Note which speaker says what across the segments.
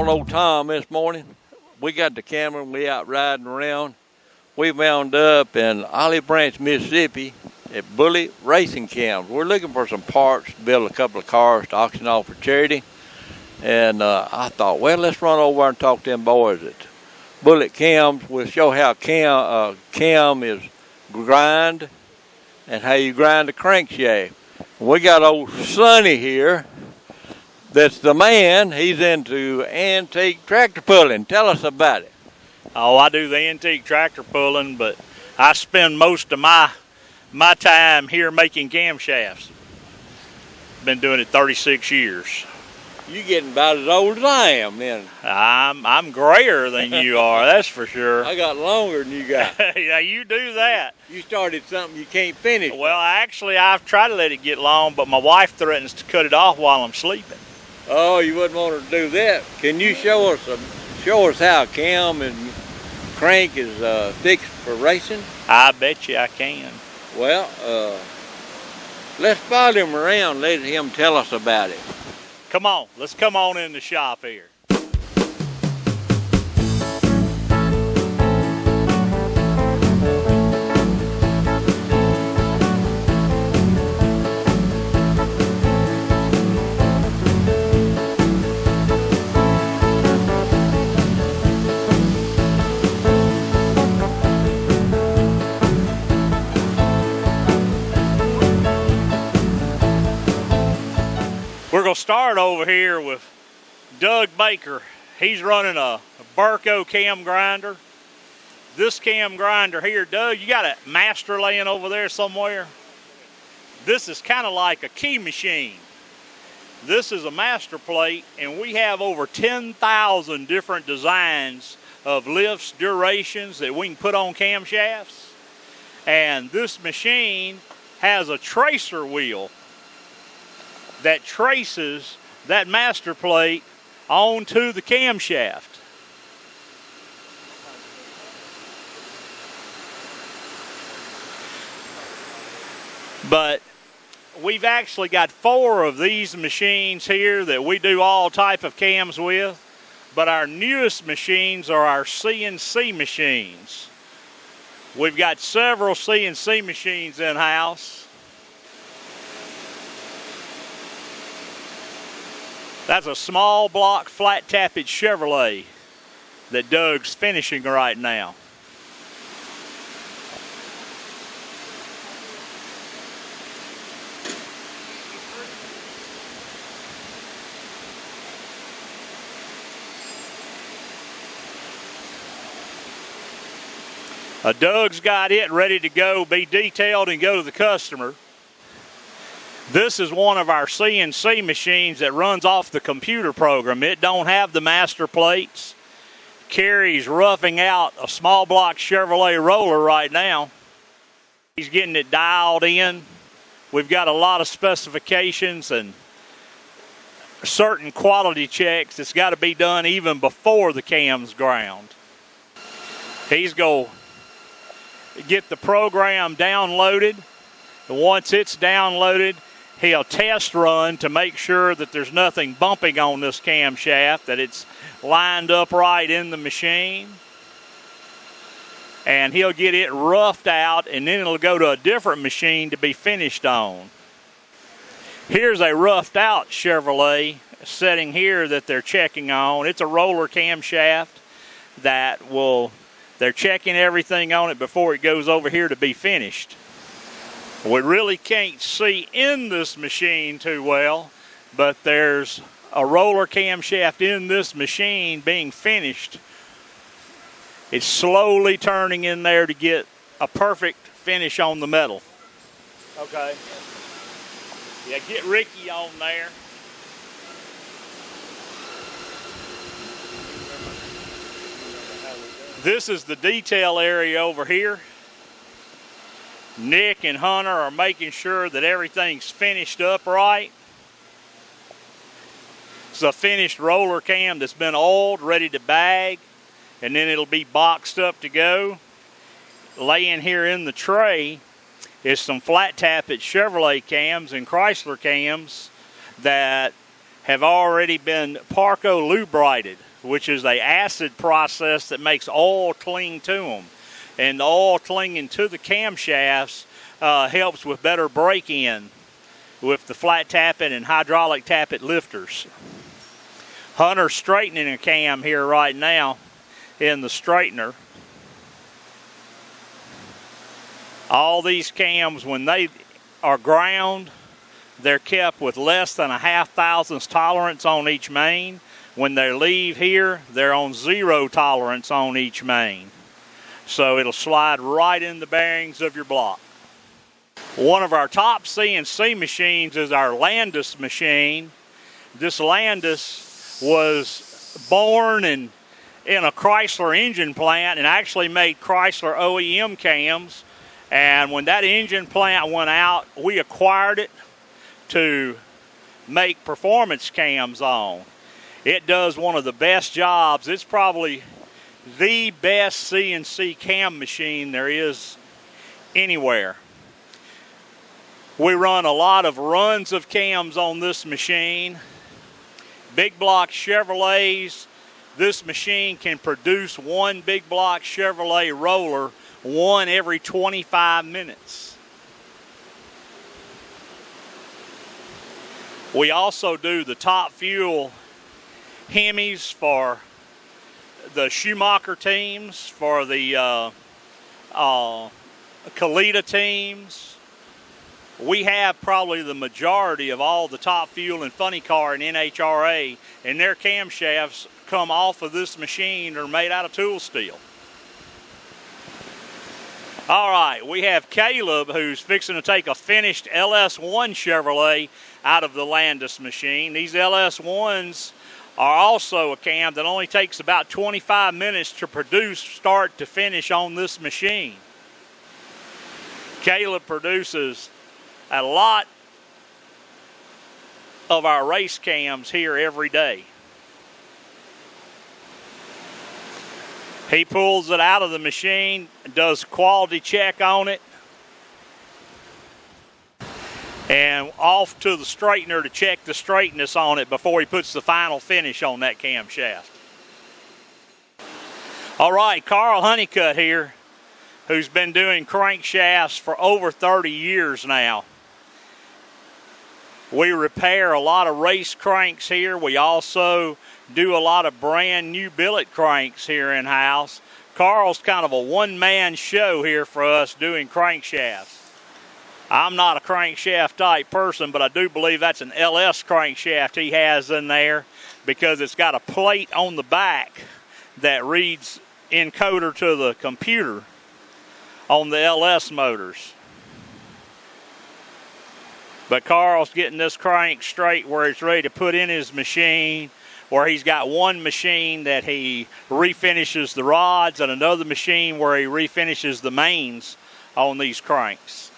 Speaker 1: on old Tom this morning. We got the camera and we out riding around. We wound up in Olive Branch, Mississippi at Bullet Racing Cams. We're looking for some parts to build a couple of cars to auction off for charity. And I thought, well, let's run over and talk to them boys at Bullet Cams. We'll show how cam is grind and how you grind a crankshaft. We got old Sonny here. That's the man. He's into antique tractor pulling. Tell us about it.
Speaker 2: Oh, I do the antique tractor pulling, but I spend most of my time here making camshafts. Been doing it 36 years.
Speaker 1: You getting about as old as I am then.
Speaker 2: I'm grayer than you are, that's for sure.
Speaker 1: I got longer than you got.
Speaker 2: Yeah, you do that.
Speaker 1: You started something you can't finish.
Speaker 2: Well, actually, I've tried to let it get long, but my wife threatens to cut it off while I'm sleeping.
Speaker 1: Oh, you wouldn't want her to do that. Can you show us how a cam and crank is fixed for racing?
Speaker 2: I bet you I can.
Speaker 1: Well, let's follow him around and let him tell us about it.
Speaker 2: Come on, let's come on in the shop here. We're going to start over here with Doug Baker. He's running a Burco cam grinder. This cam grinder here, Doug, you got a master laying over there somewhere? This is kind of like a key machine. This is a master plate, and we have over 10,000 different designs of lifts, durations that we can put on camshafts. And this machine has a tracer wheel that traces that master plate onto the camshaft. But we've actually got 4 of these machines here that we do all type of cams with, but our newest machines are our CNC machines. We've got several CNC machines in-house. That's a small block flat tappet Chevrolet that Doug's finishing right now. Doug's got it ready to go, be detailed and go to the customer. This is one of our CNC machines that runs off the computer program. It don't have the master plates. Kerry's roughing out a small block Chevrolet roller right now. He's getting it dialed in. We've got a lot of specifications and certain quality checks that's got to be done even before the cam's ground. He's going to get the program downloaded. And once it's downloaded, he'll test run to make sure that there's nothing bumping on this camshaft, that it's lined up right in the machine. And he'll get it roughed out, and then it'll go to a different machine to be finished on. Here's a roughed out Chevrolet setting here that they're checking on. It's a roller camshaft that they're checking everything on it before it goes over here to be finished. We really can't see in this machine too well, but there's a roller camshaft in this machine being finished. It's slowly turning in there to get a perfect finish on the metal. Okay. Yeah, get Ricky on there. This is the detail area over here. Nick and Hunter are making sure that everything's finished up right. It's a finished roller cam that's been oiled, ready to bag, and then it'll be boxed up to go. Laying here in the tray is some flat tappet Chevrolet cams and Chrysler cams that have already been Parco lubricated. which is an acid process that makes oil cling to them. And the oil clinging to the camshafts helps with better break-in with the flat tappet and hydraulic tappet lifters. Hunter's straightening a cam here right now in the straightener. All these cams, when they are ground, they're kept with less than a 0.5 thousandths tolerance on each main. When they leave here, they're on 0 tolerance on each main. So it'll slide right in the bearings of your block. One of our top CNC machines is our Landis machine. This Landis was born in a Chrysler engine plant and actually made Chrysler OEM cams. And when that engine plant went out, we acquired it to make performance cams on. It does one of the best jobs. It's probably the best CNC cam machine there is anywhere. We run a lot of runs of cams on this machine. Big block Chevrolets, this machine can produce one big block Chevrolet roller, one every 25 minutes. We also do the top fuel Hemis for the Schumacher teams, for the Kalita teams. We have probably the majority of all the top fuel and funny car and NHRA, and their camshafts come off of this machine or made out of tool steel. All right, we have Caleb who's fixing to take a finished LS1 Chevrolet out of the Landis machine. These LS1s are also a cam that only takes about 25 minutes to produce start to finish on this machine. Caleb produces a lot of our race cams here every day. He pulls it out of the machine, does a quality check on it, and off to the straightener to check the straightness on it before he puts the final finish on that camshaft. All right, Carl Honeycutt here, who's been doing crankshafts for over 30 years now. We repair a lot of race cranks here. We also do a lot of brand new billet cranks here in-house. Carl's kind of a one-man show here for us doing crankshafts. I'm not a crankshaft type person, but I do believe that's an LS crankshaft he has in there because it's got a plate on the back that reads encoder to the computer on the LS motors. But Carl's getting this crank straight where it's ready to put in his machine, where he's got one machine that he refinishes the rods and another machine where he refinishes the mains on these cranks.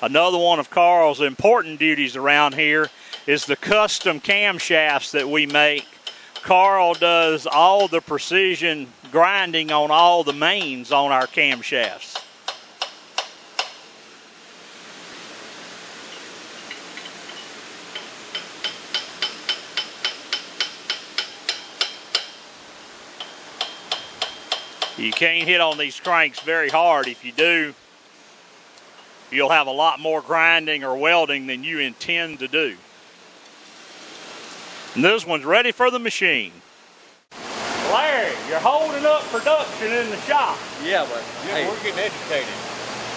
Speaker 2: Another one of Carl's important duties around here is the custom camshafts that we make. Carl does all the precision grinding on all the mains on our camshafts. You can't hit on these cranks very hard. If you do, you'll have a lot more grinding or welding than you intend to do. And this one's ready for the machine. Larry, you're holding up production in the shop.
Speaker 1: Yeah, but hey, we're getting educated.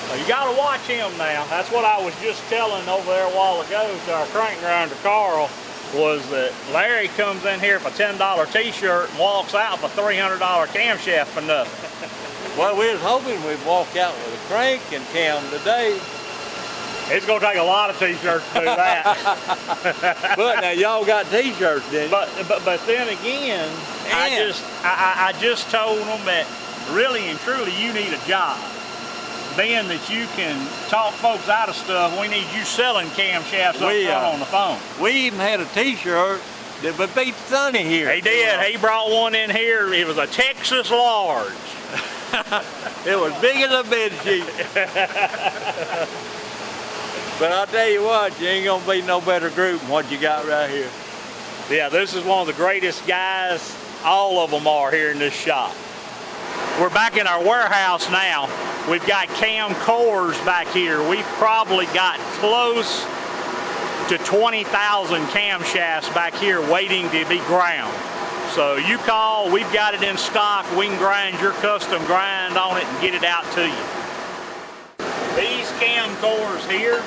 Speaker 2: Well, you got to watch him now. That's what I was just telling over there a while ago to our crank grinder, Carl, was that Larry comes in here for a $10 t-shirt and walks out for a $300 camshaft for nothing.
Speaker 1: Well, we was hoping we'd walk out with a crank and cam today.
Speaker 2: It's going to take a lot of t-shirts to do that.
Speaker 1: But now y'all got t-shirts, didn't you?
Speaker 2: But then again, I just told them that really and truly you need a job. Being that you can talk folks out of stuff, we need you selling camshafts up front on the phone. We
Speaker 1: even had a t-shirt that would beat Sonny here.
Speaker 2: He did. He brought one in here. It was a Texas large.
Speaker 1: It was big as a bed sheet. But I'll tell you what, you ain't gonna be no better group than what you got right here.
Speaker 2: Yeah, this is one of the greatest guys All of them are here in this shop. We're back in our warehouse now. We've got cam cores back here. We've probably got close to 20,000 camshafts back here waiting to be ground. So you call, we've got it in stock. We can grind your custom grind on it and get it out to you. These cam cores here,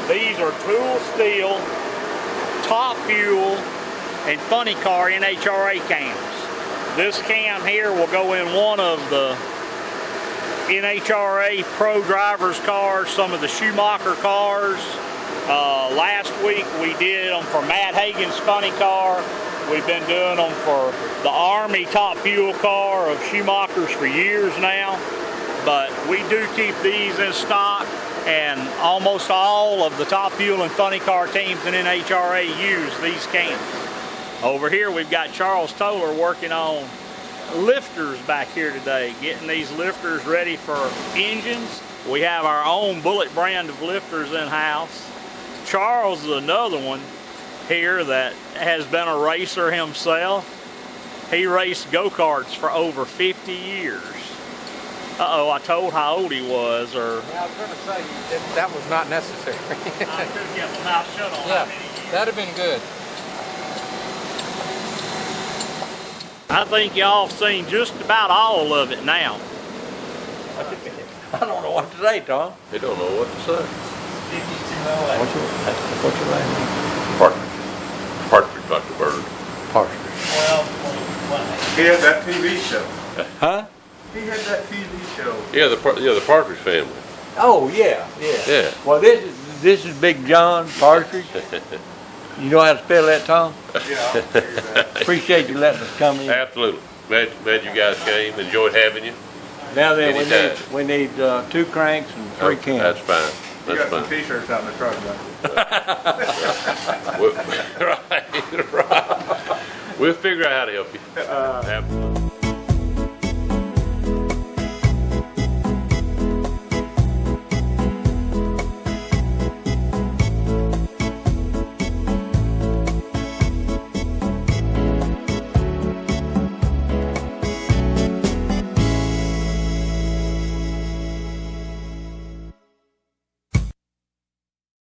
Speaker 2: these are tool steel, top fuel, and funny car NHRA cams. This cam here will go in one of the NHRA Pro Drivers cars, some of the Schumacher cars. Last week we did them for Matt Hagan's funny car. We've been doing them for the Army top fuel car of Schumacher's for years now. But we do keep these in stock, and almost all of the top fuel and funny car teams in NHRA use these cams. Over here we've got Charles Toller working on lifters back here today, getting these lifters ready for engines. We have our own Bullet brand of lifters in-house. Charles is another one here that has been a racer himself. He raced go-karts for over 50 years. Uh-oh, I told how old he was, or...
Speaker 3: Yeah, I was going to say, that was not necessary.
Speaker 2: I could have kept my mouth shut on that.
Speaker 3: Yeah, that'd have been good.
Speaker 2: I think y'all have seen just about all of it now.
Speaker 1: I don't know what to say, Tom.
Speaker 4: They don't know what to say.
Speaker 1: What's your name?
Speaker 4: Parkersburg, Dr. Bird.
Speaker 1: Parkersburg.
Speaker 5: He had that TV show.
Speaker 1: Huh?
Speaker 5: He had that TV show.
Speaker 4: Yeah, the Partridge family.
Speaker 1: Oh, yeah.
Speaker 4: Yeah.
Speaker 1: Well, this is Big John Partridge. You know how to spell that, Tom?
Speaker 5: Yeah, I figured that.
Speaker 1: Appreciate you letting us come in.
Speaker 4: Absolutely. Glad you guys came. Enjoyed having you.
Speaker 1: Now then,
Speaker 4: Anytime.
Speaker 1: we need 2 cranks and 3 cans.
Speaker 4: That's fine.
Speaker 5: You
Speaker 4: That's
Speaker 5: got some
Speaker 4: fine.
Speaker 5: T-shirts out in the truck, don't you?
Speaker 4: Right. We'll figure out how to help you.